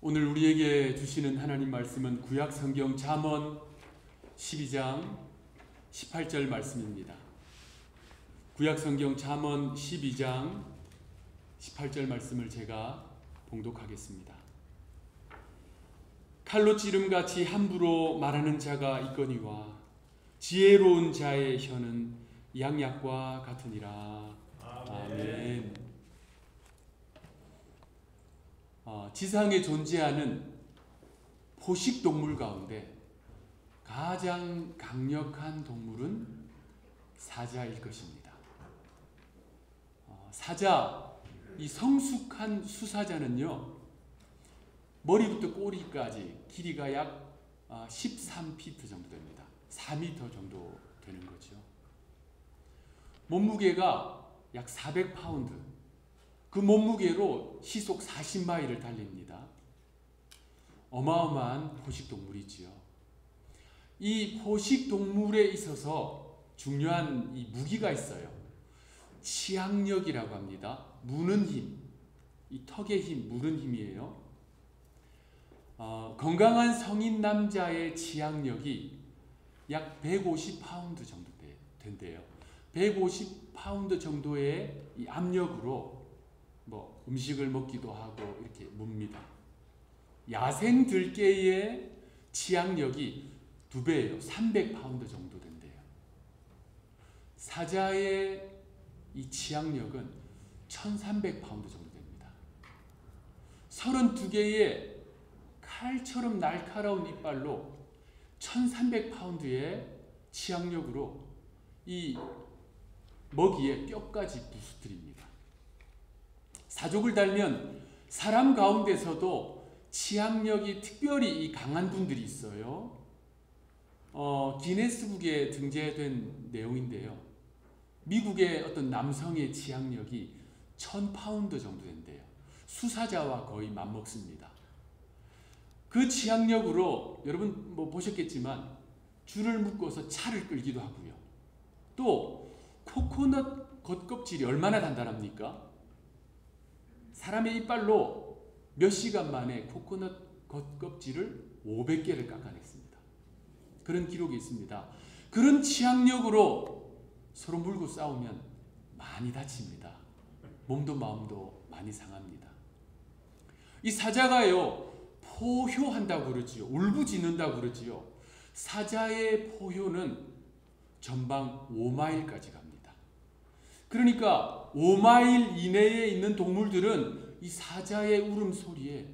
오늘 우리에게 주시는 하나님 말씀은 구약 성경 잠언 12장 18절 말씀입니다. 구약 성경 잠언 12장 18절 말씀을 제가 봉독하겠습니다. 칼로 찌름같이 함부로 말하는 자가 있거니와 지혜로운 자의 혀는 양약과 같으니라. 아멘. 지상에 존재하는 포식동물 가운데 가장 강력한 동물은 사자일 것입니다. 사자, 이 성숙한 수사자는요, 머리부터 꼬리까지 길이가 약 13피트 정도 됩니다. 4m 정도 되는 거죠. 몸무게가 약 400파운드, 그 몸무게로 시속 40마일을 달립니다. 어마어마한 포식동물이지요. 이 포식동물에 있어서 중요한 이 무기가 있어요. 치악력이라고 합니다. 무는 힘, 이 턱의 힘, 무는 힘이에요. 건강한 성인 남자의 치악력이 약 150파운드 정도 된대요. 150파운드 정도의 이 압력으로 음식을 먹기도 하고 이렇게 뭅니다. 야생 들개의 치악력이 2배예요. 300파운드 정도 된대요. 사자의 이 치악력은 1300파운드 정도 됩니다. 32개의 칼처럼 날카로운 이빨로 1300파운드의 치악력으로 이 먹이의 뼈까지 부수뜨립니다. 사족을 달면 사람 가운데서도 치악력이 특별히 강한 분들이 있어요. 기네스북에 등재된 내용인데요. 미국의 어떤 남성의 치악력이 1000파운드 정도 된대요. 수사자와 거의 맞먹습니다. 그 치악력으로 여러분 보셨겠지만 줄을 묶어서 차를 끌기도 하고요. 또 코코넛 겉껍질이 얼마나 단단합니까? 사람의 이빨로 몇 시간 만에 코코넛 겉껍질을 500개를 깎아냈습니다. 그런 기록이 있습니다. 그런 치악력으로 서로 물고 싸우면 많이 다칩니다. 몸도 마음도 많이 상합니다. 이 사자가요, 포효한다고 그러지요. 울부짖는다고 그러지요. 사자의 포효는 전방 5마일까지 갑니다. 그러니까 5마일 이내에 있는 동물들은 이 사자의 울음소리에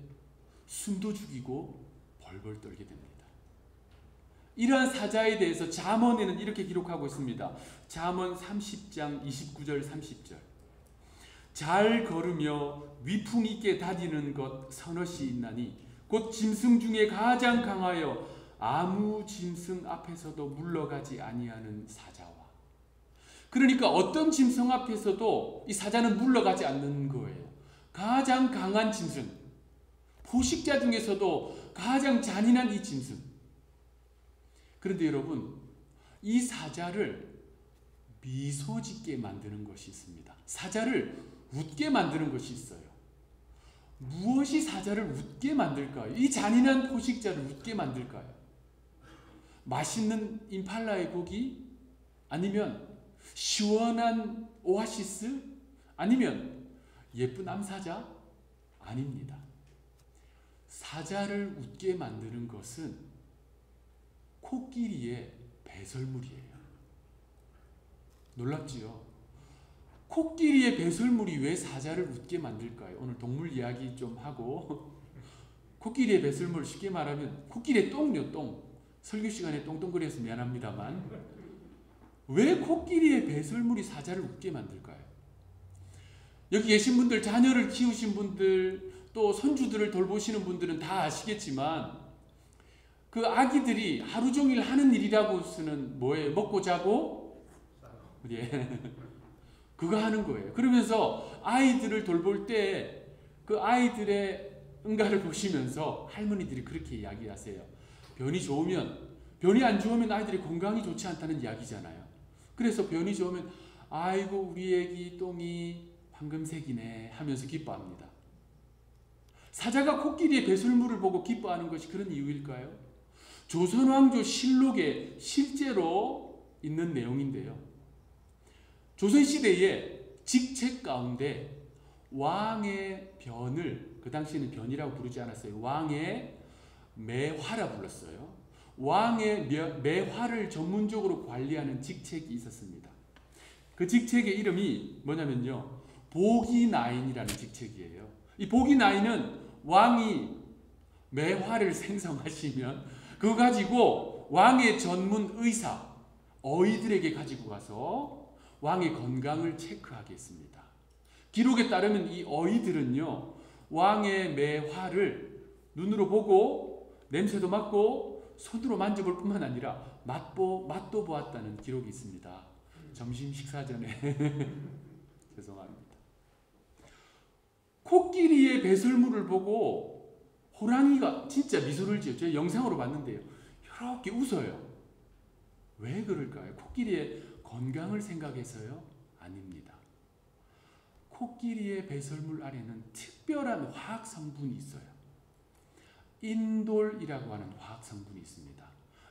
숨도 죽이고 벌벌 떨게 됩니다. 이러한 사자에 대해서 잠언에는 이렇게 기록하고 있습니다. 잠언 30장 29절 30절. 잘 걸으며 위풍 있게 다니는 것 서너시 있나니 곧 짐승 중에 가장 강하여 아무 짐승 앞에서도 물러가지 아니하는 사자와. 그러니까 어떤 짐승 앞에서도 이 사자는 물러가지 않는 거예요. 가장 강한 짐승, 포식자 중에서도 가장 잔인한 이 짐승. 그런데 여러분, 이 사자를 미소 짓게 만드는 것이 있습니다. 사자를 웃게 만드는 것이 있어요. 무엇이 사자를 웃게 만들까요? 이 잔인한 포식자를 웃게 만들까요? 맛있는 임팔라의 고기? 아니면 시원한 오아시스? 아니면 예쁜 암사자? 아닙니다. 사자를 웃게 만드는 것은 코끼리의 배설물이에요. 놀랍지요? 코끼리의 배설물이 왜 사자를 웃게 만들까요? 오늘 동물 이야기 좀 하고 코끼리의 배설물, 쉽게 말하면 코끼리의 똥요, 똥. 설교 시간에 똥똥거려서 미안합니다만 왜 코끼리의 배설물이 사자를 웃게 만들까요? 여기 계신 분들, 자녀를 키우신 분들, 또 손주들을 돌보시는 분들은 다 아시겠지만 그 아기들이 하루 종일 하는 일이라고 쓰는 뭐예요? 먹고 자고? 예. 그거 하는 거예요. 그러면서 아이들을 돌볼 때 그 아이들의 응가를 보시면서 할머니들이 그렇게 이야기하세요. 변이 좋으면, 변이 안 좋으면 아이들이 건강이 좋지 않다는 이야기잖아요. 그래서 변이 좋으면 아이고 우리 애기 똥이 황금색이네 하면서 기뻐합니다. 사자가 코끼리의 배설물을 보고 기뻐하는 것이 그런 이유일까요? 조선왕조 실록에 실제로 있는 내용인데요. 조선시대에 직책 가운데 왕의 변을, 그 당시에는 변이라고 부르지 않았어요. 왕의 매화라 불렀어요. 왕의 매화를 전문적으로 관리하는 직책이 있었습니다. 그 직책의 이름이 뭐냐면요, 보기나인이라는 직책이에요. 이 보기나인은 왕이 매화를 생성하시면 그거 가지고 왕의 전문 의사, 어의들에게 가지고 가서 왕의 건강을 체크하게 했습니다. 기록에 따르면 이 어의들은요, 왕의 매화를 눈으로 보고 냄새도 맡고 손으로 만져볼 뿐만 아니라 맛도 보았다는 기록이 있습니다. 점심 식사 전에 죄송합니다. 코끼리의 배설물을 보고 호랑이가 진짜 미소를 지어요. 제가 영상으로 봤는데요, 이렇게 웃어요. 왜 그럴까요? 코끼리의 건강을 생각해서요? 아닙니다. 코끼리의 배설물 안에는 특별한 화학 성분이 있어요. 인돌이라고 하는 화학 성분이 있습니다.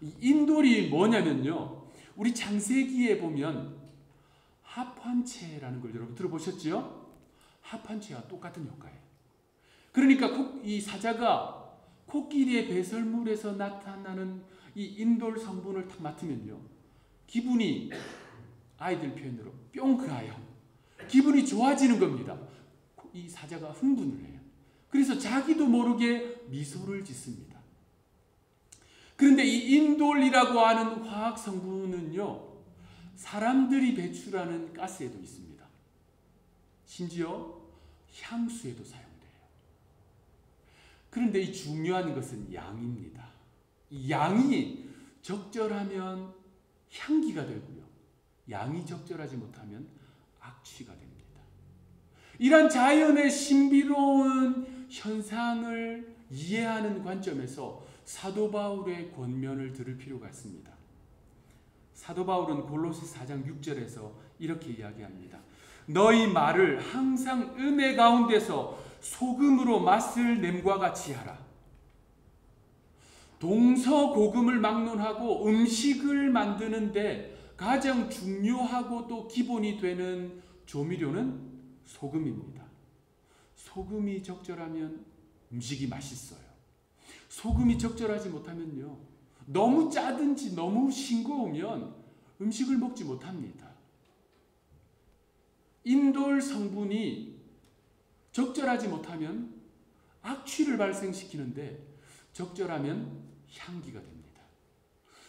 이 인돌이 뭐냐면요, 우리 창세기에 보면 합환체라는 걸 여러분 들어보셨죠? 합환체와 똑같은 효과예요. 그러니까 이 사자가 코끼리의 배설물에서 나타나는 이 인돌 성분을 딱 맡으면요, 기분이, 아이들 표현으로 뿅크하여 기분이 좋아지는 겁니다. 이 사자가 흥분을 해요. 그래서 자기도 모르게 미소를 짓습니다. 그런데 이 인돌이라고 하는 화학 성분은요, 사람들이 배출하는 가스에도 있습니다. 심지어 향수에도 사용돼요. 그런데 이 중요한 것은 양입니다. 이 양이 적절하면 향기가 되고요, 양이 적절하지 못하면 악취가 됩니다. 이런 자연의 신비로운 현상을 이해하는 관점에서 사도 바울의 권면을 들을 필요가 있습니다. 사도 바울은 골로새 4장 6절에서 이렇게 이야기합니다. 너희 말을 항상 은혜 가운데서 소금으로 맛을 냄과 같이 하라. 동서고금을 막론하고 음식을 만드는데 가장 중요하고 또 기본이 되는 조미료는 소금입니다. 소금이 적절하면 음식이 맛있어요. 소금이 적절하지 못하면요, 너무 짜든지 너무 싱거우면 음식을 먹지 못합니다. 인돌 성분이 적절하지 못하면 악취를 발생시키는데 적절하면 향기가 됩니다.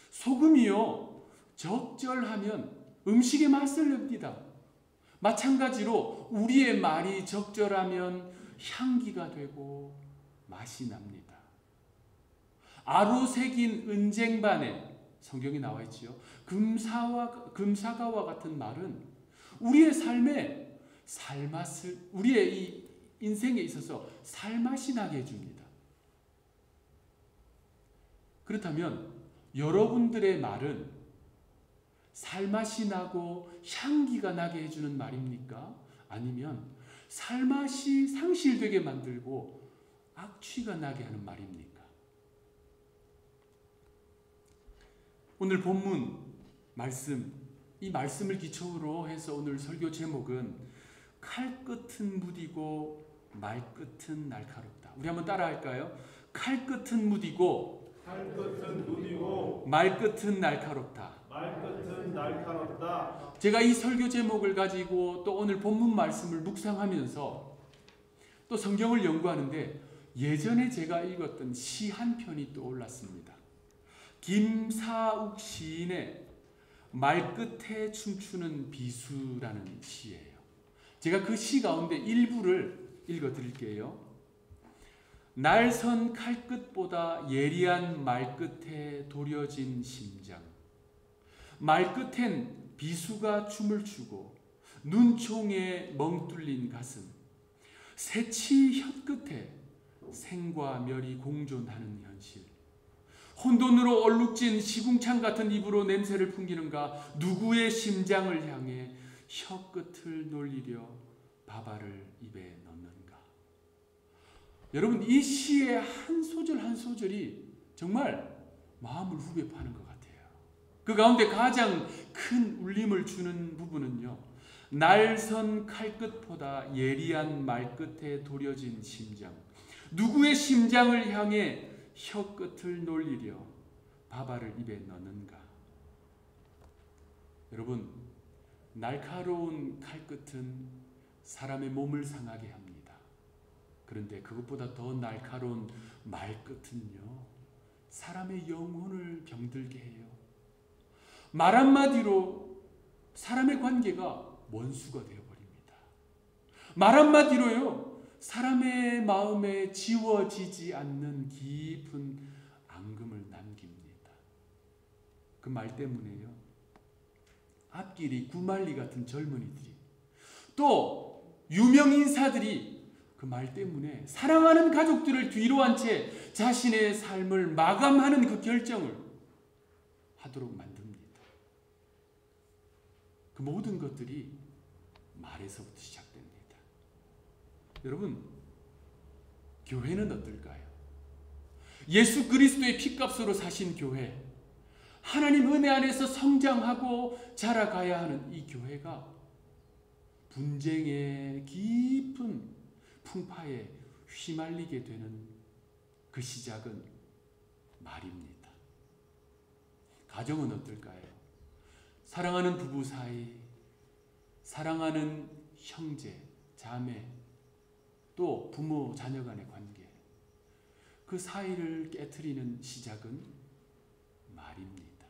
소금이요, 적절하면 음식의 맛을 냅니다. 마찬가지로 우리의 말이 적절하면 향기가 되고 맛이 납니다. 아로새긴 은쟁반에 성경에 나와 있지요. 금사과와 같은 말은 우리의 삶에 살맛을, 우리의 이 인생에 있어서 살맛이 나게 해줍니다. 그렇다면 여러분들의 말은 살맛이 나고 향기가 나게 해주는 말입니까? 아니면 살맛이 상실되게 만들고 악취가 나게 하는 말입니까? 오늘 본문 말씀, 이 말씀을 기초로 해서 오늘 설교 제목은 칼끝은 무디고 말끝은 날카롭다. 우리 한번 따라 할까요? 칼끝은 무디고 말끝은 날카롭다. 말끝은 날카롭다. 제가 이 설교 제목을 가지고 또 오늘 본문 말씀을 묵상하면서 또 성경을 연구하는데 예전에 제가 읽었던 시 한 편이 떠올랐습니다. 김사욱 시인의 말끝에 춤추는 비수라는 시예요. 제가 그 시 가운데 일부를 읽어드릴게요. 날선 칼끝보다 예리한 말끝에 도려진 심장, 말끝엔 비수가 춤을 추고 눈총에 멍뚫린 가슴, 새치 혀끝에 생과 멸이 공존하는 현실, 혼돈으로 얼룩진 시궁창 같은 입으로 냄새를 풍기는가, 누구의 심장을 향해 혀끝을 놀리려 밥알을 입에 넣는가. 여러분 이 시의 한 소절 한 소절이 정말 마음을 후벼 파는 것 같아요. 그 가운데 가장 큰 울림을 주는 부분은요. 날선 칼끝보다 예리한 말끝에 도려진 심장. 누구의 심장을 향해 혀끝을 놀리려 밥알을 입에 넣는가. 여러분, 날카로운 칼끝은 사람의 몸을 상하게 합니다. 그런데 그것보다 더 날카로운 말끝은요, 사람의 영혼을 병들게 해요. 말 한마디로 사람의 관계가 원수가 되어버립니다. 말 한마디로요, 사람의 마음에 지워지지 않는 깊은 앙금을 남깁니다. 그 말 때문에요, 앞길이 구말리 같은 젊은이들이, 또 유명 인사들이 그 말 때문에 사랑하는 가족들을 뒤로 한 채 자신의 삶을 마감하는 그 결정을 하도록 만듭니다. 그 모든 것들이 말에서부터 시작됩니다. 여러분, 교회는 어떨까요? 예수 그리스도의 피값으로 사신 교회, 하나님 은혜 안에서 성장하고 자라가야 하는 이 교회가 분쟁의 깊은 풍파에 휘말리게 되는 그 시작은 말입니다. 가정은 어떨까요? 사랑하는 부부 사이, 사랑하는 형제, 자매, 또 부모, 자녀 간의 관계, 그 사이를 깨트리는 시작은 말입니다.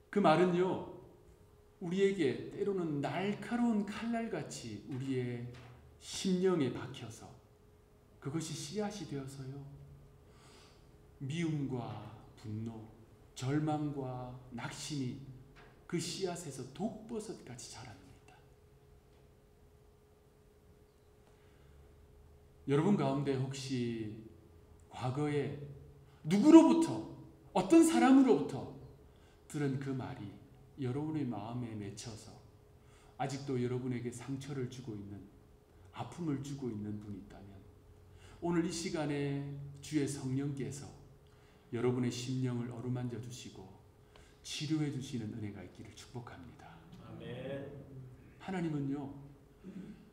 그 말은요, 우리에게 때로는 날카로운 칼날같이 우리의 심령에 박혀서 그것이 씨앗이 되어서요, 미움과 분노, 절망과 낙심이 그 씨앗에서 독버섯같이 자랍니다. 여러분 가운데 혹시 과거에 누구로부터, 어떤 사람으로부터 들은 그 말이 여러분의 마음에 맺혀서 아직도 여러분에게 상처를 주고 있는, 아픔을 주고 있는 분이 있다면 오늘 이 시간에 주의 성령께서 여러분의 심령을 어루만져 주시고 치료해 주시는 은혜가 있기를 축복합니다. 아멘. 하나님은요,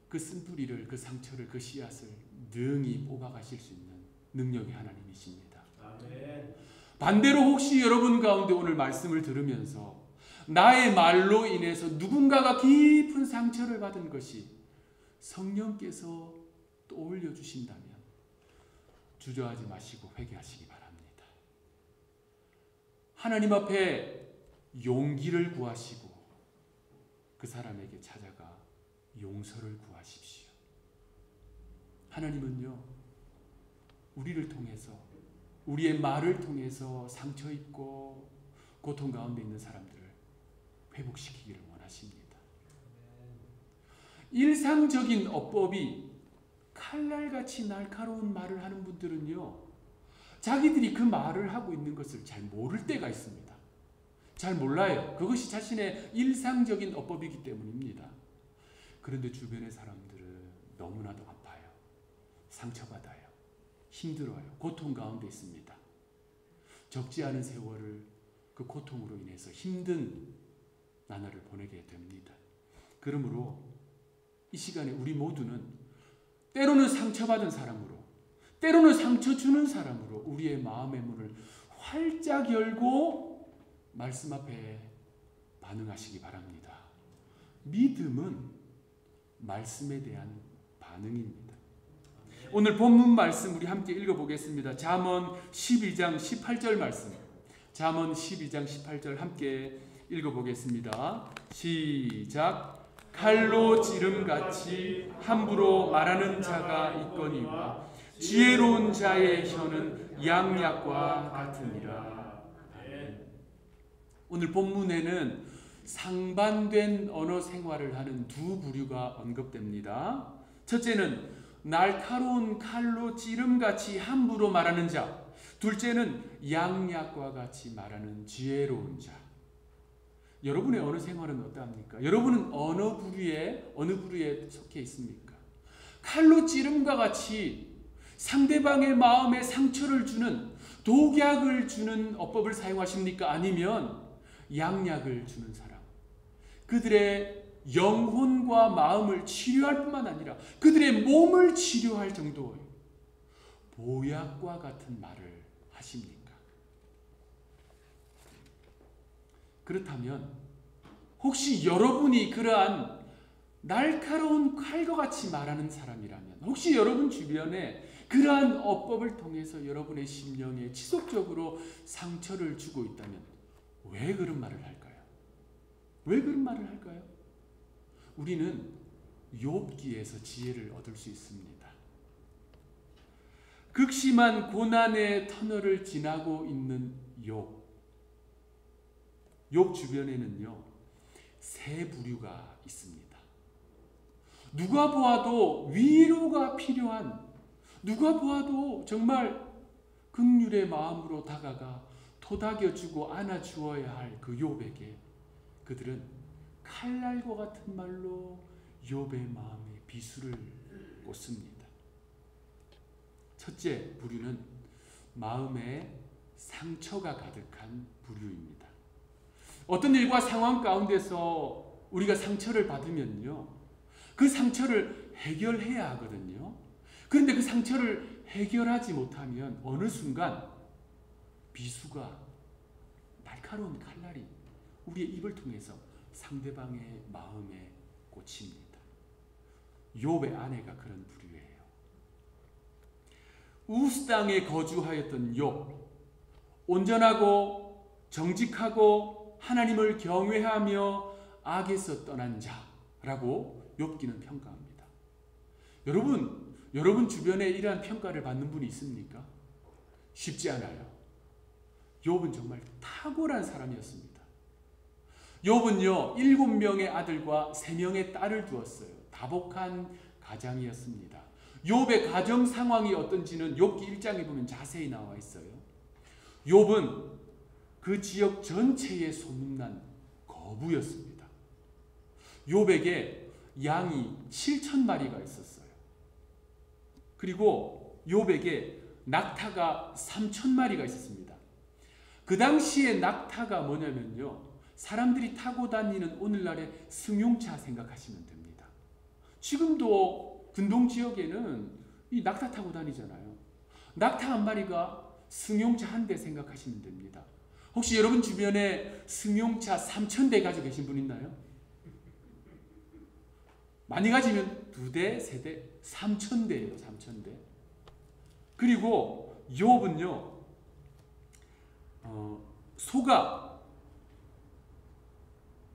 그 쓴뿌리를, 그 상처를, 그 씨앗을 능히 뽑아가실 수 있는 능력의 하나님이십니다. 아멘. 반대로 혹시 여러분 가운데 오늘 말씀을 들으면서 나의 말로 인해서 누군가가 깊은 상처를 받은 것이 성령께서 떠올려 주신다면 주저하지 마시고 회개하시기 바랍니다. 하나님 앞에 용기를 구하시고 그 사람에게 찾아가 용서를 구하십시오. 하나님은요, 우리를 통해서, 우리의 말을 통해서 상처 입고 고통 가운데 있는 사람들을 회복시키기를 원하십니다. 일상적인 어법이 칼날같이 날카로운 말을 하는 분들은요, 자기들이 그 말을 하고 있는 것을 잘 모를 때가 있습니다. 잘 몰라요. 그것이 자신의 일상적인 어법이기 때문입니다. 그런데 주변의 사람들은 너무나도 아파요. 상처받아요. 힘들어요. 고통 가운데 있습니다. 적지 않은 세월을 그 고통으로 인해서 힘든 나날을 보내게 됩니다. 그러므로 이 시간에 우리 모두는 때로는 상처받은 사람으로, 때로는 상처 주는 사람으로 우리의 마음의 문을 활짝 열고 말씀 앞에 반응하시기 바랍니다. 믿음은 말씀에 대한 반응입니다. 오늘 본문 말씀 우리 함께 읽어보겠습니다. 잠언 12장 18절 말씀, 잠언 12장 18절 함께 읽어보겠습니다. 시작. 칼로 지름같이 함부로 말하는 자가 있거니와 지혜로운 자의 혀는 양약과 같으니라. 오늘 본문에는 상반된 언어 생활을 하는 두 부류가 언급됩니다. 첫째는 날카로운 칼로 찌름같이 함부로 말하는 자, 둘째는 양약과 같이 말하는 지혜로운 자. 여러분의 언어 생활은 어떠합니까? 여러분은 어느 부류에 속해 있습니까? 칼로 찌름과 같이 상대방의 마음에 상처를 주는 독약을 주는 어법을 사용하십니까? 아니면 양약을 주는 사람, 그들의 영혼과 마음을 치료할 뿐만 아니라 그들의 몸을 치료할 정도의 보약과 같은 말을 하십니까? 그렇다면 혹시 여러분이 그러한 날카로운 칼과 같이 말하는 사람이라면, 혹시 여러분 주변에 그러한 어법을 통해서 여러분의 심령에 지속적으로 상처를 주고 있다면 왜 그런 말을 할까요? 왜 그런 말을 할까요? 우리는 욥기에서 지혜를 얻을 수 있습니다. 극심한 고난의 터널을 지나고 있는 욥 주변에는요, 세 부류가 있습니다. 누가 보아도 위로가 필요한, 누가 보아도 정말 긍휼의 마음으로 다가가 토닥여주고 안아주어야 할 그 욥에게 그들은 칼날과 같은 말로 욥의 마음에 비수를 꽂습니다. 첫째 부류는 마음에 상처가 가득한 부류입니다. 어떤 일과 상황 가운데서 우리가 상처를 받으면요, 그 상처를 해결해야 하거든요. 그런데 그 상처를 해결하지 못하면 어느 순간 비수가, 날카로운 칼날이 우리의 입을 통해서 상대방의 마음에 꽂힙니다. 욥의 아내가 그런 부류예요. 우스 땅에 거주하였던 욥, 온전하고 정직하고 하나님을 경외하며 악에서 떠난 자라고 욥기는 평가합니다. 여러분 주변에 이러한 평가를 받는 분이 있습니까? 쉽지 않아요. 욥은 정말 탁월한 사람이었습니다. 욥은요, 7명의 아들과 3명의 딸을 두었어요. 다복한 가장이었습니다. 욥의 가정 상황이 어떤지는 욥기 1장에 보면 자세히 나와 있어요. 욥은 그 지역 전체에 소문난 거부였습니다. 욥에게 양이 7,000마리가 있었어요. 그리고 욥에게 낙타가 3,000마리가 있었습니다. 그 당시에 낙타가 뭐냐면요, 사람들이 타고 다니는 오늘날의 승용차 생각하시면 됩니다. 지금도 근동 지역에는 이 낙타 타고 다니잖아요. 낙타 한 마리가 승용차 한 대 생각하시면 됩니다. 혹시 여러분 주변에 승용차 3,000대 가지고 계신 분 있나요? 많이 가지면 2대, 3대, 3,000대예요. 3,000대. 그리고 욥은요, 소가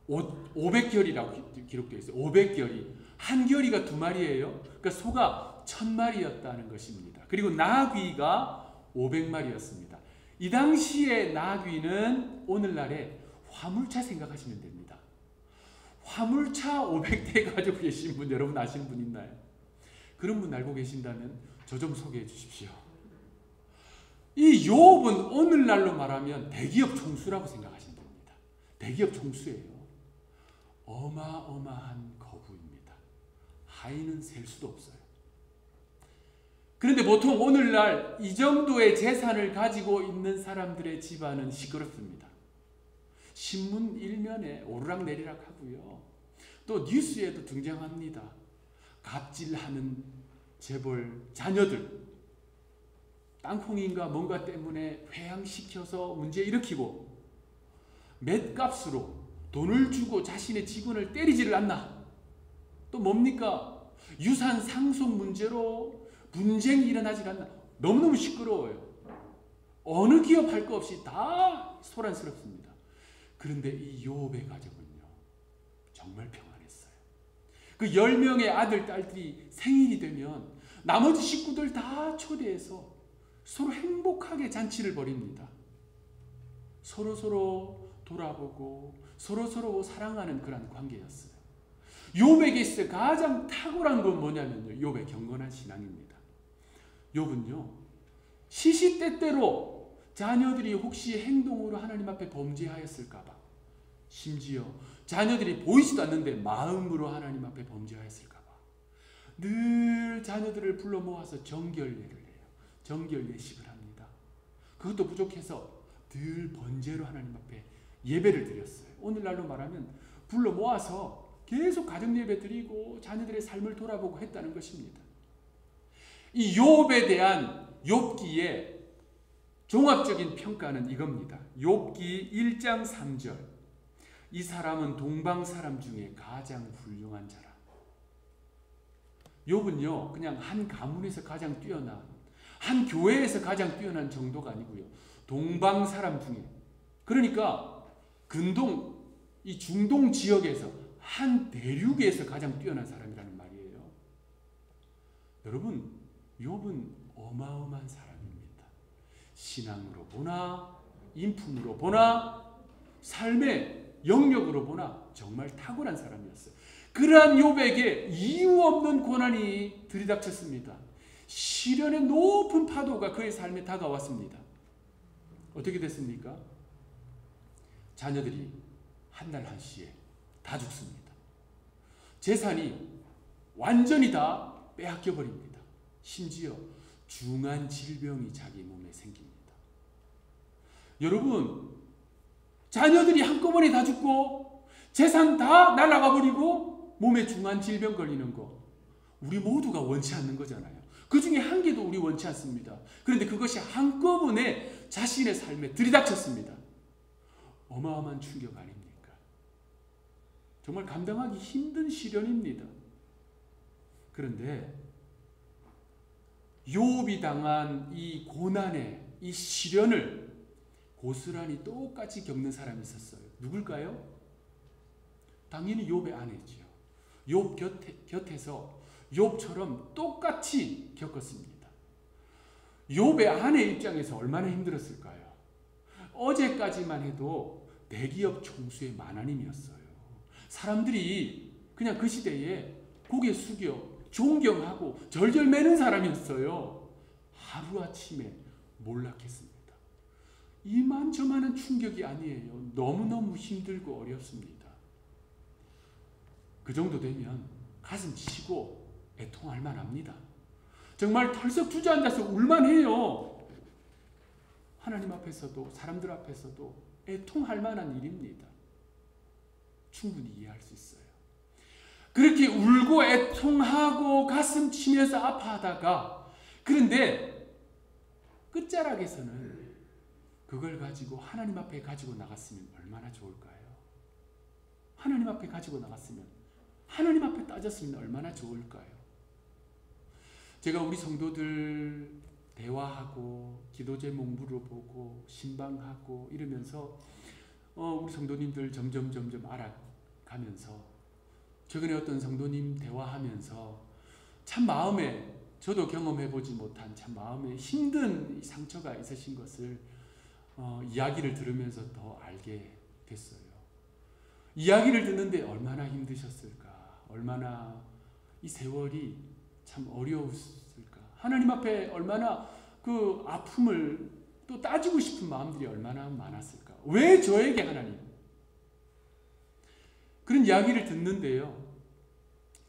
500결이라고 기록되어 있어요. 500결이. 한 결이가 2마리예요. 그러니까 소가 1,000마리였다는 것입니다. 그리고 나귀가 500마리였습니다. 이 당시에 나귀는 오늘날의 화물차 생각하시면 됩니다. 화물차 500대 가지고 계신 분 여러분 아시는 분 있나요? 그런 분 알고 계신다면 저 좀 소개해 주십시오. 이 욥은 오늘날로 말하면 대기업 총수라고 생각하시면 됩니다. 대기업 총수예요. 어마어마한 거부입니다. 하인은 셀 수도 없어요. 그런데 보통 오늘날 이 정도의 재산을 가지고 있는 사람들의 집안은 시끄럽습니다. 신문 일면에 오르락내리락 하고요. 또 뉴스에도 등장합니다. 갑질하는 재벌 자녀들, 땅콩인가 뭔가 때문에 회항시켜서 문제 일으키고 맷값으로 돈을 주고 자신의 직원을 때리지를 않나. 또 뭡니까? 유산 상속 문제로 분쟁이 일어나질 않나. 너무너무 시끄러워요. 어느 기업 할 거 없이 다 소란스럽습니다. 그런데 이 욥의 가족은요, 정말 평안했어요. 그 10명의 아들, 딸들이 생일이 되면 나머지 식구들 다 초대해서 서로 행복하게 잔치를 벌입니다. 서로서로 돌아보고 서로서로 사랑하는 그런 관계였어요. 욥에게 있어 가장 탁월한 건 뭐냐면요, 욥의 경건한 신앙입니다. 욥은요, 시시때때로 자녀들이 혹시 행동으로 하나님 앞에 범죄하였을까 봐, 심지어 자녀들이 보이지도 않는데 마음으로 하나님 앞에 범죄하였을까 봐 늘 자녀들을 불러 모아서 정결례를 해요. 정결례식을 합니다. 그것도 부족해서 늘 번제로 하나님 앞에 예배를 드렸어요. 오늘날로 말하면 불러 모아서 계속 가정 예배 드리고 자녀들의 삶을 돌아보고 했다는 것입니다. 이 욥에 대한 욥기의 종합적인 평가는 이겁니다. 욥기 1장 3절. 이 사람은 동방 사람 중에 가장 훌륭한 자라. 욥은요, 그냥 한 가문에서 가장 뛰어난, 한 교회에서 가장 뛰어난 정도가 아니고요. 동방 사람 중에, 그러니까 근동, 이 중동 지역에서 한 대륙에서 가장 뛰어난 사람이라는 말이에요. 여러분, 욥은 어마어마한 사람입니다. 신앙으로 보나, 인품으로 보나, 삶의 영역으로 보나 정말 탁월한 사람이었어요. 그러한 욥에게 이유 없는 고난이 들이닥쳤습니다. 시련의 높은 파도가 그의 삶에 다가왔습니다. 어떻게 됐습니까? 자녀들이 한 날 한시에 다 죽습니다. 재산이 완전히 다 빼앗겨 버립니다. 심지어 중한 질병이 자기 몸에 생깁니다. 여러분, 자녀들이 한꺼번에 다 죽고 재산 다 날아가 버리고 몸에 중한 질병 걸리는 거, 우리 모두가 원치 않는 거잖아요. 그 중에 한 개도 우리 원치 않습니다. 그런데 그것이 한꺼번에 자신의 삶에 들이닥쳤습니다. 어마어마한 충격 아닙니까? 정말 감당하기 힘든 시련입니다. 그런데 욥이 당한 이 고난의 이 시련을 고스란히 똑같이 겪는 사람이 있었어요. 누굴까요? 당연히 욥의 아내지요. 욥 곁에서 욥처럼 똑같이 겪었습니다. 욥의 아내 입장에서 얼마나 힘들었을까요? 어제까지만 해도 대기업 총수의 마나님이었어요. 사람들이 그냥 그 시대에 고개 숙여 존경하고 절절 매는 사람이었어요. 하루아침에 몰락했습니다. 이만저만한 충격이 아니에요. 너무너무 힘들고 어렵습니다. 그 정도 되면 가슴 치고 애통할 만합니다. 정말 털썩 주저앉아서 울만해요. 하나님 앞에서도 사람들 앞에서도 애통할 만한 일입니다. 충분히 이해할 수 있어요. 그렇게 울고 애통하고 가슴 치면서 아파하다가, 그런데 끝자락에서는 그걸 가지고 하나님 앞에 가지고 나갔으면 얼마나 좋을까요? 하나님 앞에 가지고 나갔으면, 하나님 앞에 따졌으면 얼마나 좋을까요? 제가 우리 성도들 대화하고 기도 제목 물어보고 신방하고 이러면서 우리 성도님들 점점 알아가면서, 최근에 어떤 성도님 대화하면서 참 마음에, 저도 경험해보지 못한 참 마음에 힘든 상처가 있으신 것을 이야기를 들으면서 더 알게 됐어요. 이야기를 듣는데 얼마나 힘드셨을까, 얼마나 이 세월이 참 어려웠을까, 하나님 앞에 얼마나 그 아픔을 또 따지고 싶은 마음들이 얼마나 많았을까. 왜 저에게 하나님? 그런 이야기를 듣는데요,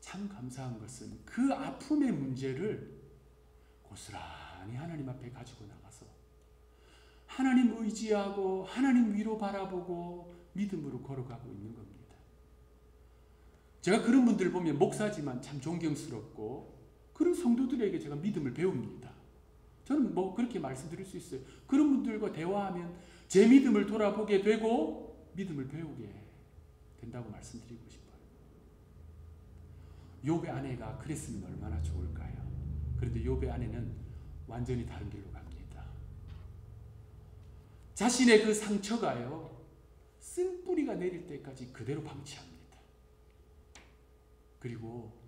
참 감사한 것은 그 아픔의 문제를 고스란히 하나님 앞에 가지고 나가서 하나님 의지하고 하나님 위로 바라보고 믿음으로 걸어가고 있는 겁니다. 제가 그런 분들 보면 목사지만 참 존경스럽고, 그런 성도들에게 제가 믿음을 배웁니다. 저는 뭐 그렇게 말씀드릴 수 있어요. 그런 분들과 대화하면 제 믿음을 돌아보게 되고 믿음을 배우게 된다고 말씀드리고 싶어요. 욥의 아내가 그랬으면 얼마나 좋을까요? 그런데 욥의 아내는 완전히 다른 길로 갑니다. 자신의 그 상처가요, 쓴뿌리가 내릴 때까지 그대로 방치합니다. 그리고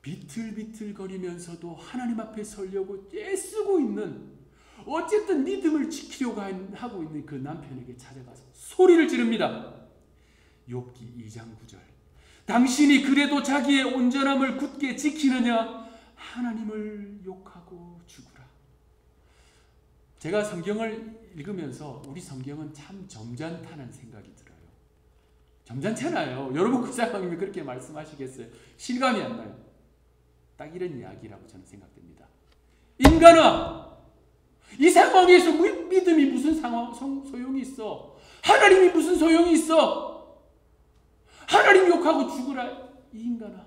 비틀비틀거리면서도 하나님 앞에 서려고 애쓰고 있는, 어쨌든 믿음을 지키려고 하고 있는 그 남편에게 찾아가서 소리를 지릅니다. 욥기 2장 9절. 당신이 그래도 자기의 온전함을 굳게 지키느냐? 하나님을 욕하고 죽으라. 제가 성경을 읽으면서 우리 성경은 참 점잖다는 생각이 들어요. 점잖잖아요. 여러분 그 사장님이 그렇게 말씀하시겠어요? 실감이 안 나요. 딱 이런 이야기라고 저는 생각됩니다. 인간아, 이 상황에서 믿음이 무슨 소용이 있어? 하나님이 무슨 소용이 있어? 하나님 욕하고 죽으라. 이 인간아,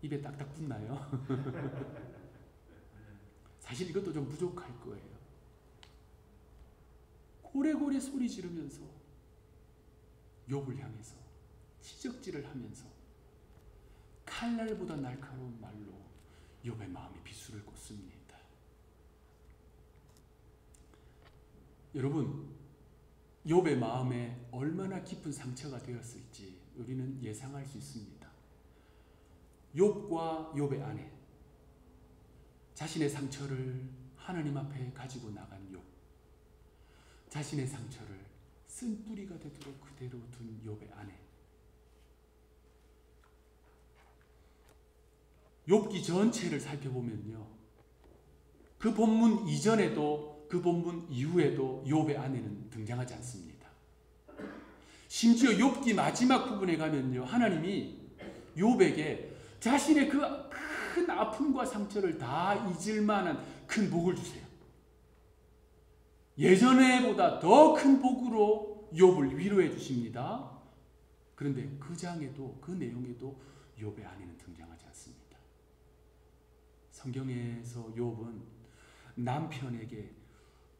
입에 딱딱 붙나요? 사실 이것도 좀 부족할 거예요. 고래고래 소리 지르면서 욥을 향해서 지적질을 하면서 칼날보다 날카로운 말로 욥의 마음에 비수를 꽂습니다. 여러분, 욥의 마음에 얼마나 깊은 상처가 되었을지 우리는 예상할 수 있습니다. 욥과 욥의 아내, 자신의 상처를 하나님 앞에 가지고 나간 욥, 자신의 상처를 쓴뿌리가 되도록 그대로 둔 욥의 아내. 욥기 전체를 살펴보면요, 그 본문 이전에도 그 본문 이후에도 욥의 아내는 등장하지 않습니다. 심지어 욥기 마지막 부분에 가면요, 하나님이 욥에게 자신의 그 큰 아픔과 상처를 다 잊을 만한 큰 복을 주세요. 예전에보다 더 큰 복으로 욥을 위로해 주십니다. 그런데 그 장에도, 그 내용에도 욥의 아내는 등장하지 않습니다. 성경에서 욥은 남편에게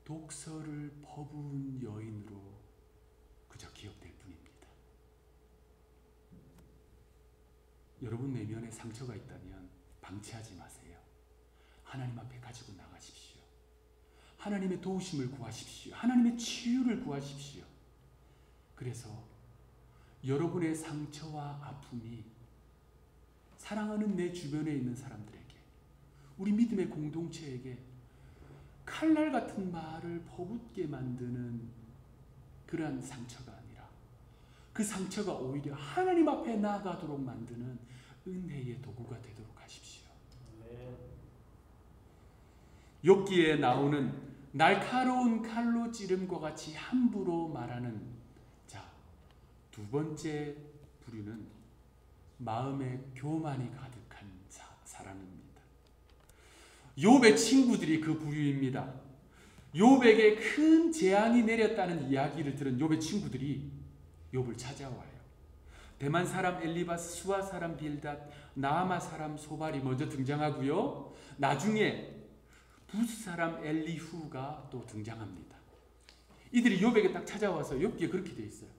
독서를 퍼부은 여인으로 그저 기억될 뿐입니다. 여러분 내면에 상처가 있다면 방치하지 마세요. 하나님 앞에 가지고 나가십시오. 하나님의 도우심을 구하십시오. 하나님의 치유를 구하십시오. 그래서 여러분의 상처와 아픔이 사랑하는 내 주변에 있는 사람들에게, 우리 믿음의 공동체에게 칼날 같은 말을 퍼붓게 만드는 그러한 상처가 아니라 그 상처가 오히려 하나님 앞에 나아가도록 만드는 은혜의 도구가 되도록 하십시오. 욥기에 나오는 날카로운 칼로 찌름과 같이 함부로 말하는 자, 두 번째 부류는 마음에 교만이 가득한 사람입니다. 욥의 친구들이 그 부류입니다. 욥에게 큰 재앙이 내렸다는 이야기를 들은 욥의 친구들이 욥을 찾아와요. 대만 사람 엘리바스, 수아 사람 빌닷, 나아마 사람 소발이 먼저 등장하고요, 나중에 부스 사람 엘리후가 또 등장합니다. 이들이 욥에게 딱 찾아와서, 욥기에 그렇게 돼 있어요.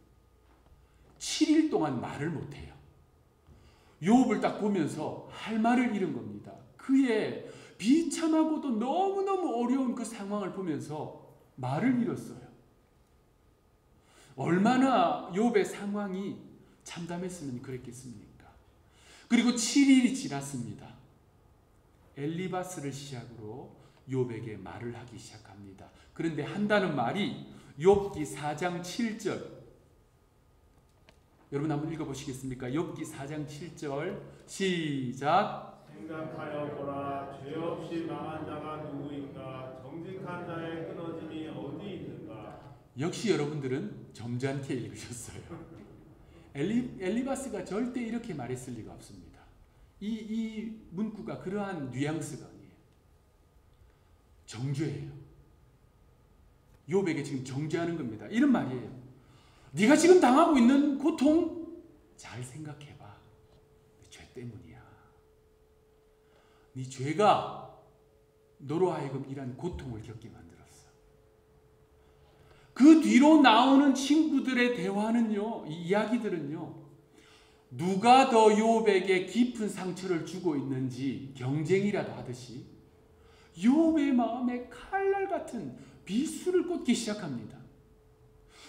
7일 동안 말을 못해요. 욥을 딱 보면서 할 말을 잃은 겁니다. 그의 비참하고도 너무너무 어려운 그 상황을 보면서 말을 잃었어요. 얼마나 욥의 상황이 참담했으면 그랬겠습니까? 그리고 7일이 지났습니다. 엘리바스를 시작으로 욥에게 말을 하기 시작합니다. 그런데 한다는 말이 욥기 4장 7절. 여러분 한번 읽어보시겠습니까? 욥기 4장 7절 시작. 생각하여 보라, 죄 없이 망한 자가 누구인가? 정직한 자의 끊어짐이 어디 있는가? 역시 여러분들은 점잖게 읽으셨어요. 엘리바스가 절대 이렇게 말했을 리가 없습니다. 이 문구가 그러한 뉘앙스가 아니에요. 정죄예요. 욥에게 지금 정죄하는 겁니다. 이런 말이에요. 네가 지금 당하고 있는 고통 잘 생각해봐. 죄 때문이야. 네 죄가 너로 하여금 이런 고통을 겪게 만들었어. 그 뒤로 나오는 친구들의 대화는요, 이 이야기들은요, 누가 더 욥에게 깊은 상처를 주고 있는지 경쟁이라도 하듯이 욥의 마음에 칼날 같은 비수를 꽂기 시작합니다.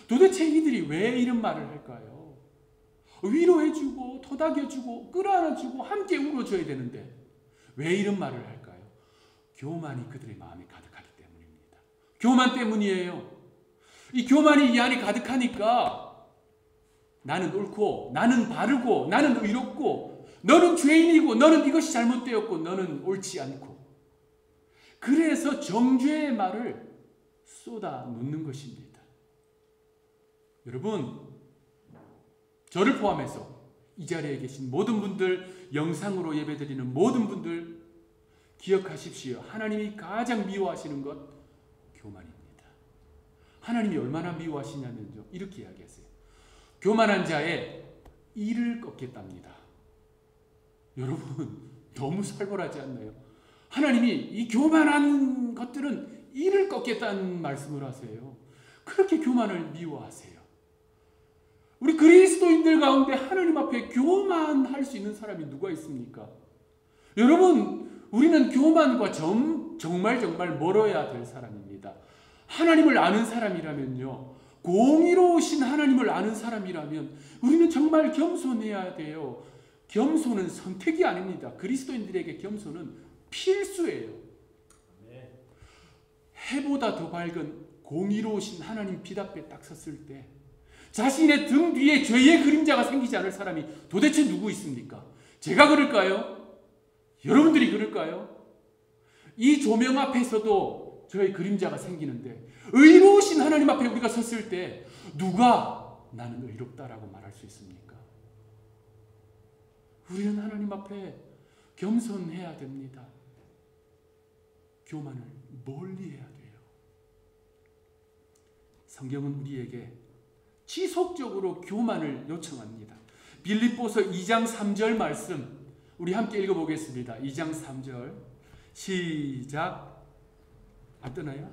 도대체 이들이 왜 이런 말을 할까요? 위로해주고 토닥여주고 끌어안아주고 함께 울어줘야 되는데 왜 이런 말을 할까요? 교만이 그들의 마음에 가득하기 때문입니다. 교만 때문이에요. 이 교만이 이 안에 가득하니까 나는 옳고 나는 바르고 나는 의롭고 너는 죄인이고 너는 이것이 잘못되었고 너는 옳지 않고, 그래서 정죄의 말을 쏟아 놓는 것입니다. 여러분, 저를 포함해서 이 자리에 계신 모든 분들, 영상으로 예배드리는 모든 분들 기억하십시오. 하나님이 가장 미워하시는 것 교만입니다. 하나님이 얼마나 미워하시냐면요, 이렇게 이야기하세요. 교만한 자의 이를 꺾겠답니다. 여러분 너무 살벌하지 않나요? 하나님이 이 교만한 것들은 이를 꺾겠다는 말씀을 하세요. 그렇게 교만을 미워하세요. 우리 그리스도인들 가운데 하나님 앞에 교만할 수 있는 사람이 누가 있습니까? 여러분, 우리는 교만과 정말 멀어야 될 사람입니다. 하나님을 아는 사람이라면요, 공의로우신 하나님을 아는 사람이라면 우리는 정말 겸손해야 돼요. 겸손은 선택이 아닙니다. 그리스도인들에게 겸손은 필수예요. 해보다 더 밝은 공의로우신 하나님 빛 앞에 딱 섰을 때 자신의 등 뒤에 죄의 그림자가 생기지 않을 사람이 도대체 누구 있습니까? 제가 그럴까요? 여러분들이 그럴까요? 이 조명 앞에서도 저의 그림자가 생기는데 의로우신 하나님 앞에 우리가 섰을 때 누가 나는 의롭다라고 말할 수 있습니까? 우리는 하나님 앞에 겸손해야 됩니다. 교만을 멀리해야 돼요. 성경은 우리에게 지속적으로 교만을 요청합니다. 빌립보서 2장 3절 말씀 우리 함께 읽어보겠습니다. 2장 3절 시작. 안 뜨나요?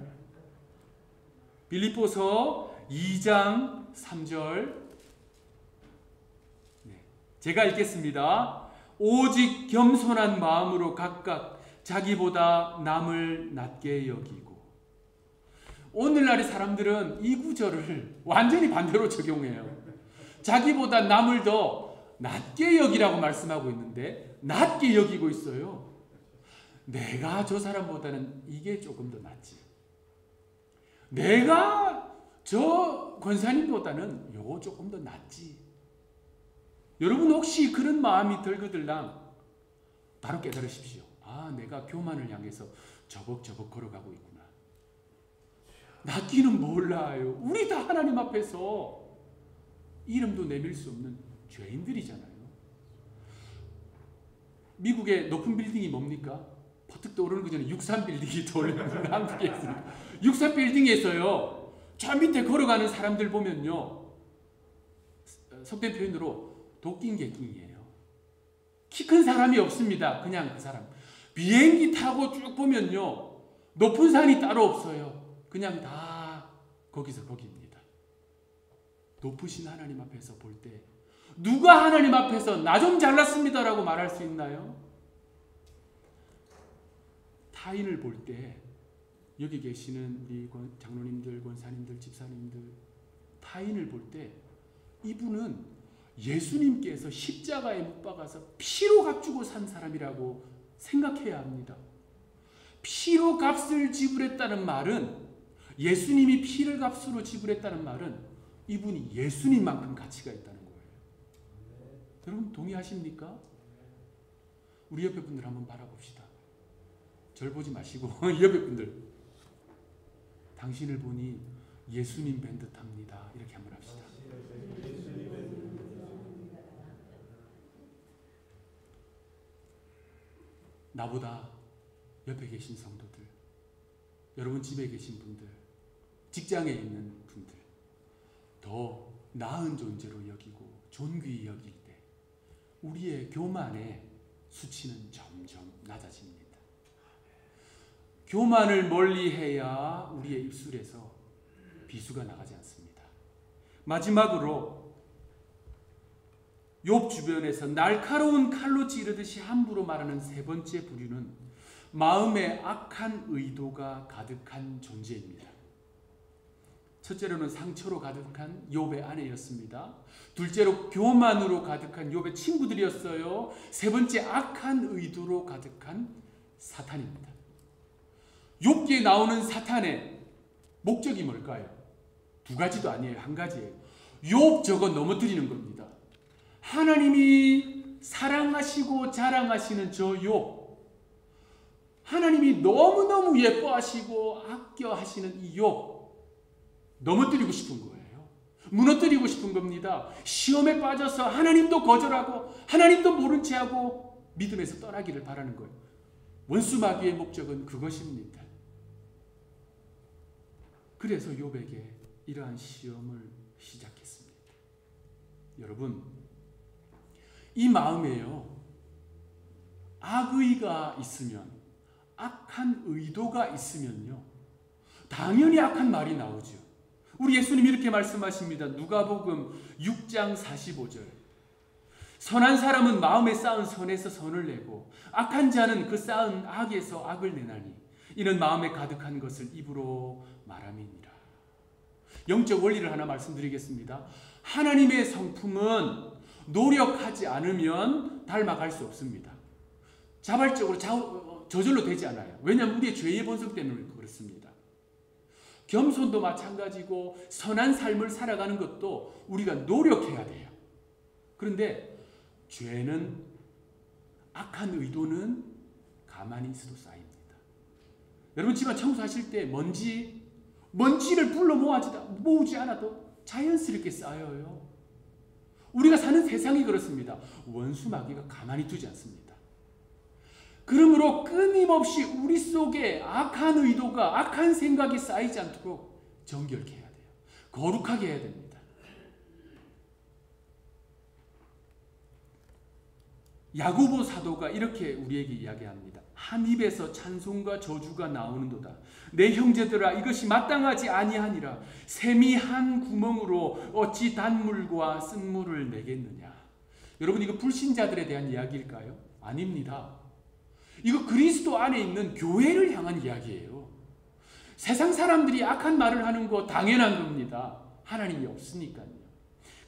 빌립보서 2장 3절 제가 읽겠습니다. 오직 겸손한 마음으로 각각 자기보다 남을 낮게 여기고. 오늘날의 사람들은 이 구절을 완전히 반대로 적용해요. 자기보다 남을 더 낮게 여기라고 말씀하고 있는데 낮게 여기고 있어요. 내가 저 사람보다는 이게 조금 더 낫지. 내가 저 권사님보다는 요거 조금 더 낫지. 여러분 혹시 그런 마음이 들거들랑 바로 깨달으십시오. 아, 내가 교만을 향해서 저벅저벅 걸어가고 있구나. 낫기는 몰라요. 우리 다 하나님 앞에서 이름도 내밀 수 없는 죄인들이잖아요. 미국의 높은 빌딩이 뭡니까? 퍼뜩 떠오르는 그 전에 63 빌딩이 떠오르는 한국에 있습니다. 63 빌딩에서요, 저 밑에 걸어가는 사람들 보면요, 속된 표현으로 도끼개끼예요. 키 큰 사람이 없습니다. 그냥 그 사람. 비행기 타고 쭉 보면요, 높은 산이 따로 없어요. 그냥 다 거기서 거기입니다. 높으신 하나님 앞에서 볼 때 누가 하나님 앞에서 나 좀 잘났습니다라고 말할 수 있나요? 타인을 볼 때 여기 계시는 우리 장로님들, 권사님들, 집사님들, 타인을 볼 때 이분은 예수님께서 십자가에 못 박아서 피로 값주고 산 사람이라고 생각해야 합니다. 피로 값을 지불했다는 말은, 예수님이 피를 값으로 지불했다는 말은 이분이 예수님만큼 가치가 있다는 거예요. 여러분 동의하십니까? 우리 옆에 분들 한번 바라봅시다. 절 보지 마시고 옆에 분들, 당신을 보니 예수님 뵌 듯합니다. 이렇게 한번 합시다. 나보다 옆에 계신 성도들, 여러분 집에 계신 분들, 직장에 있는 분들, 더 나은 존재로 여기고 존귀히 여길 때 우리의 교만의 수치는 점점 낮아집니다. 교만을 멀리해야 우리의 입술에서 비수가 나가지 않습니다. 마지막으로 욥 주변에서 날카로운 칼로 찌르듯이 함부로 말하는 세 번째 부류는 마음에 악한 의도가 가득한 존재입니다. 첫째로는 상처로 가득한 욥의 아내였습니다. 둘째로 교만으로 가득한 욥의 친구들이었어요. 세 번째 악한 의도로 가득한 사탄입니다. 욥기에 나오는 사탄의 목적이 뭘까요? 두 가지도 아니에요. 한 가지예요. 욥 저거 넘어뜨리는 겁니다. 하나님이 사랑하시고 자랑하시는 저 욥, 하나님이 너무너무 예뻐하시고 아껴하시는 이 욥 넘어뜨리고 싶은 거예요. 무너뜨리고 싶은 겁니다. 시험에 빠져서 하나님도 거절하고 하나님도 모른 채하고 믿음에서 떠나기를 바라는 거예요. 원수 마귀의 목적은 그것입니다. 그래서 욥에게 이러한 시험을 시작했습니다. 여러분, 이 마음에요, 악의가 있으면, 악한 의도가 있으면요, 당연히 악한 말이 나오죠. 우리 예수님이 이렇게 말씀하십니다. 누가복음 6장 45절. 선한 사람은 마음에 쌓은 선에서 선을 내고 악한 자는 그 쌓은 악에서 악을 내나니 이는 마음에 가득한 것을 입으로 말함이니라. 영적 원리를 하나 말씀드리겠습니다. 하나님의 성품은 노력하지 않으면 닮아갈 수 없습니다. 자발적으로 저절로 되지 않아요. 왜냐하면 우리의 죄의 본성 때문에 그렇습니다. 겸손도 마찬가지고 선한 삶을 살아가는 것도 우리가 노력해야 돼요. 그런데 죄는, 악한 의도는 가만히 있어도 쌓입니다. 여러분 집안 청소하실 때 먼지를 불러 모으지 않아도 자연스럽게 쌓여요. 우리가 사는 세상이 그렇습니다. 원수 마귀가 가만히 두지 않습니다. 그러므로 끊임없이 우리 속에 악한 의도가, 악한 생각이 쌓이지 않도록 정결케 해야 돼요. 거룩하게 해야 됩니다. 야고보 사도가 이렇게 우리에게 이야기합니다. 한 입에서 찬송과 저주가 나오는도다. 내 형제들아, 이것이 마땅하지 아니하니라. 샘이 한 구멍으로 어찌 단물과 쓴물을 내겠느냐. 여러분, 이거 불신자들에 대한 이야기일까요? 아닙니다. 이거 그리스도 안에 있는 교회를 향한 이야기예요. 세상 사람들이 악한 말을 하는 거 당연한 겁니다. 하나님이 없으니까요.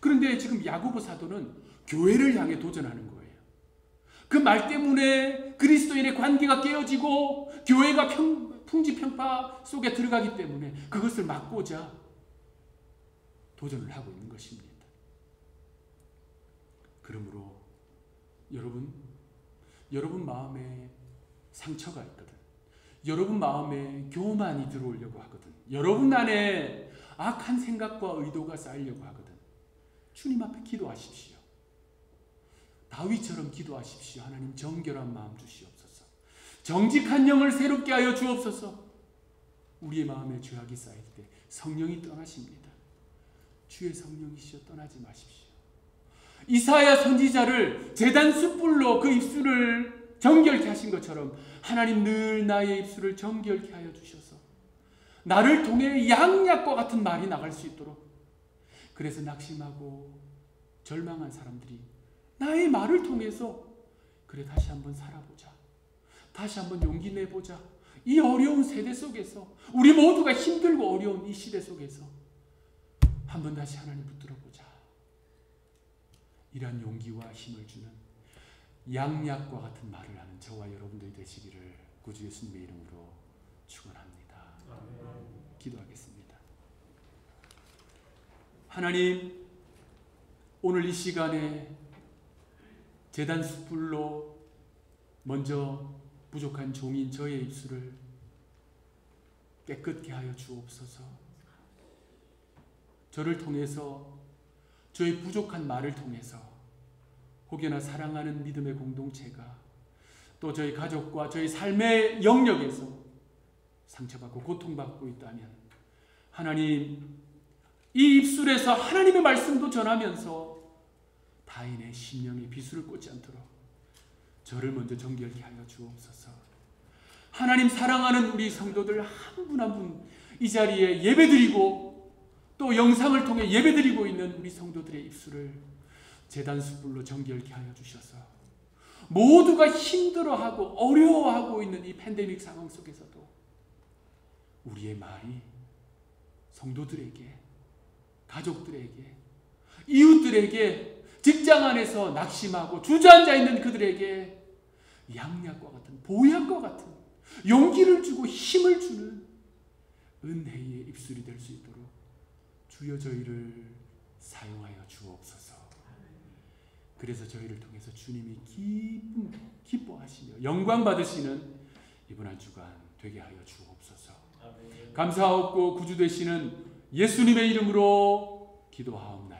그런데 지금 야고보 사도는 교회를 향해 도전하는 거예요. 그 말 때문에 그리스도인의 관계가 깨어지고 교회가 풍지평파 속에 들어가기 때문에 그것을 막고자 도전을 하고 있는 것입니다. 그러므로 여러분 마음에 상처가 있거든. 여러분 마음에 교만이 들어오려고 하거든. 여러분 안에 악한 생각과 의도가 쌓이려고 하거든. 주님 앞에 기도하십시오. 다윗처럼 기도하십시오. 하나님, 정결한 마음 주시옵소서. 정직한 영을 새롭게 하여 주옵소서. 우리의 마음에 죄악이 쌓일 때 성령이 떠나십니다. 주의 성령이시여 떠나지 마십시오. 이사야 선지자를 제단 숯불로 그 입술을 정결케 하신 것처럼 하나님 늘 나의 입술을 정결케 하여 주셔서 나를 통해 양약과 같은 말이 나갈 수 있도록, 그래서 낙심하고 절망한 사람들이 나의 말을 통해서 그래 다시 한번 살아보자, 다시 한번 용기 내보자, 이 어려운 세대 속에서 우리 모두가 힘들고 어려운 이 시대 속에서 한번 다시 하나님 붙들어보자, 이러한 용기와 힘을 주는 양약과 같은 말을 하는 저와 여러분들이 되시기를 구주 예수님의 이름으로 축원합니다. 기도하겠습니다. 하나님, 오늘 이 시간에 제단 숯불로 먼저 부족한 종인 저의 입술을 깨끗게 하여 주옵소서. 저를 통해서, 저의 부족한 말을 통해서 혹여나 사랑하는 믿음의 공동체가 또 저희 가족과 저희 삶의 영역에서 상처받고 고통받고 있다면 하나님, 이 입술에서 하나님의 말씀도 전하면서 타인의 심령에 비수를 꽂지 않도록 저를 먼저 정결케 하여 주옵소서. 하나님, 사랑하는 우리 성도들 한 분 한 분 이 자리에 예배드리고 또 영상을 통해 예배드리고 있는 우리 성도들의 입술을 제단 숯불로 정결케 하여 주셔서 모두가 힘들어하고 어려워하고 있는 이 팬데믹 상황 속에서도 우리의 말이 성도들에게, 가족들에게, 이웃들에게, 직장 안에서 낙심하고 주저앉아 있는 그들에게 양약과 같은, 보약과 같은 용기를 주고 힘을 주는 은혜의 입술이 될 수 있도록 주여 저희를 사용하여 주옵소서. 그래서 저희를 통해서 주님이 기뻐하시며 영광 받으시는 이번 한 주간 되게 하여 주옵소서. 감사하옵고 구주 되시는 예수님의 이름으로 기도하옵나이다.